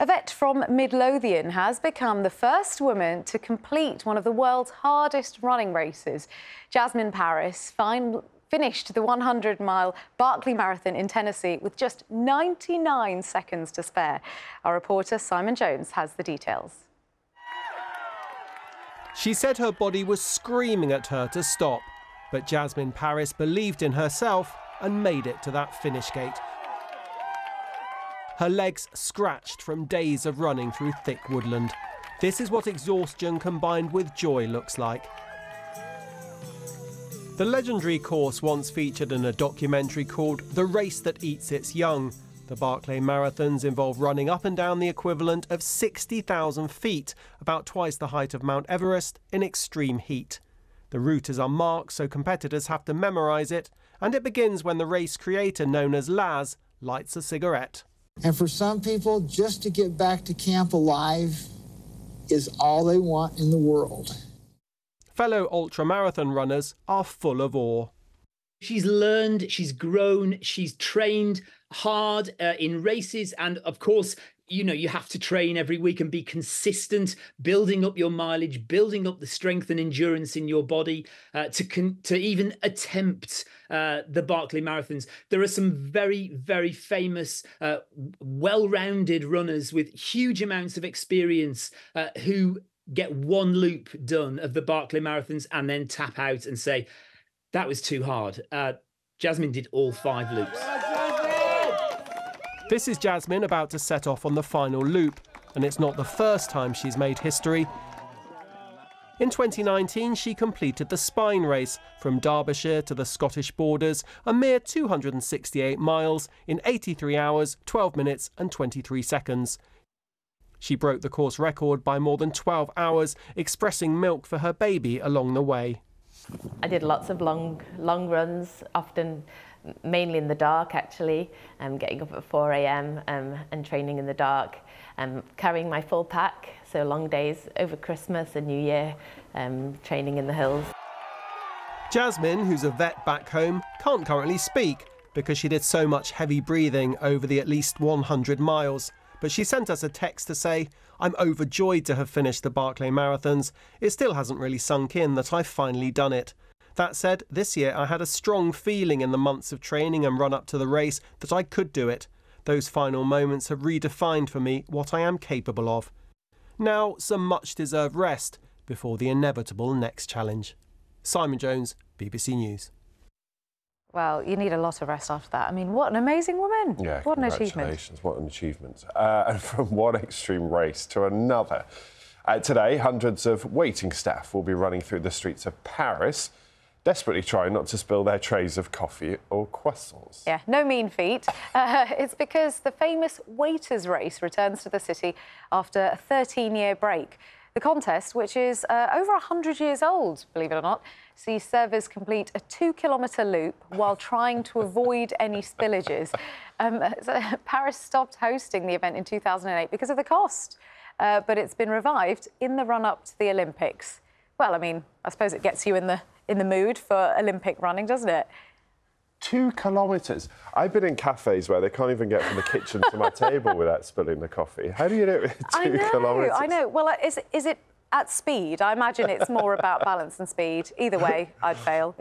A vet from Midlothian has become the first woman to complete one of the world's hardest running races. Jasmin finished the 100-mile Barkley Marathon in Tennessee with just 99 seconds to spare. Our reporter Simon Jones has the details. She said her body was screaming at her to stop, but Jasmin believed in herself and made it to that finish gate. Her legs scratched from days of running through thick woodland. This is what exhaustion combined with joy looks like. The legendary course once featured in a documentary called The Race That Eats Its Young. The Barkley Marathons involve running up and down the equivalent of 60,000 feet, about twice the height of Mount Everest, in extreme heat. The route is unmarked, so competitors have to memorise it, and it begins when the race creator, known as Laz, lights a cigarette. And for some people, just to get back to camp alive is all they want in the world. Fellow ultramarathon runners are full of awe. She's learned, she's grown, she's trained hard in races, and of course, you have to train every week and be consistent, building up your mileage, building up the strength and endurance in your body to even attempt the Barkley Marathons. There are some very, very famous, well-rounded runners with huge amounts of experience who get one loop done of the Barkley Marathons and then tap out and say, that was too hard. Jasmin did all 5 loops. This is Jasmin about to set off on the final loop, and it's not the first time she's made history. In 2019, she completed the Spine race from Derbyshire to the Scottish borders, a mere 268 miles in 83 hours, 12 minutes and 23 seconds. She broke the course record by more than 12 hours, expressing milk for her baby along the way. I did lots of long runs, often mainly in the dark actually, getting up at 4 a.m. And training in the dark, carrying my full pack, so long days over Christmas and New Year, training in the hills. Jasmin, who's a vet back home, can't currently speak because she did so much heavy breathing over the at least 100 miles. But she sent us a text to say, "I'm overjoyed to have finished the Barkley Marathons. It still hasn't really sunk in that I've finally done it. That said, this year I had a strong feeling in the months of training and run up to the race that I could do it. Those final moments have redefined for me what I am capable of. Now, some much-deserved rest before the inevitable next challenge." Simon Jones, BBC News. Well, you need a lot of rest after that. I mean, what an amazing woman. Yeah, what an achievement. Congratulations, what an achievement. And from one extreme race to another. Today, hundreds of waiting staff will be running through the streets of Paris, desperately trying not to spill their trays of coffee or croissants. Yeah, no mean feat. It's because the famous waiters' race returns to the city after a 13-year break. The contest, which is over 100 years old, believe it or not, sees servers complete a 2-kilometre loop while trying to avoid any spillages. Paris stopped hosting the event in 2008 because of the cost, but it's been revived in the run-up to the Olympics. Well, I mean, I suppose it gets you in the mood for Olympic running, doesn't it? 2 kilometres. I've been in cafes where they can't even get from the kitchen to my table without spilling the coffee. How do you do it with 2 kilometres? I know. Well, is it at speed? I imagine it's more about balance and speed. Either way, I'd fail.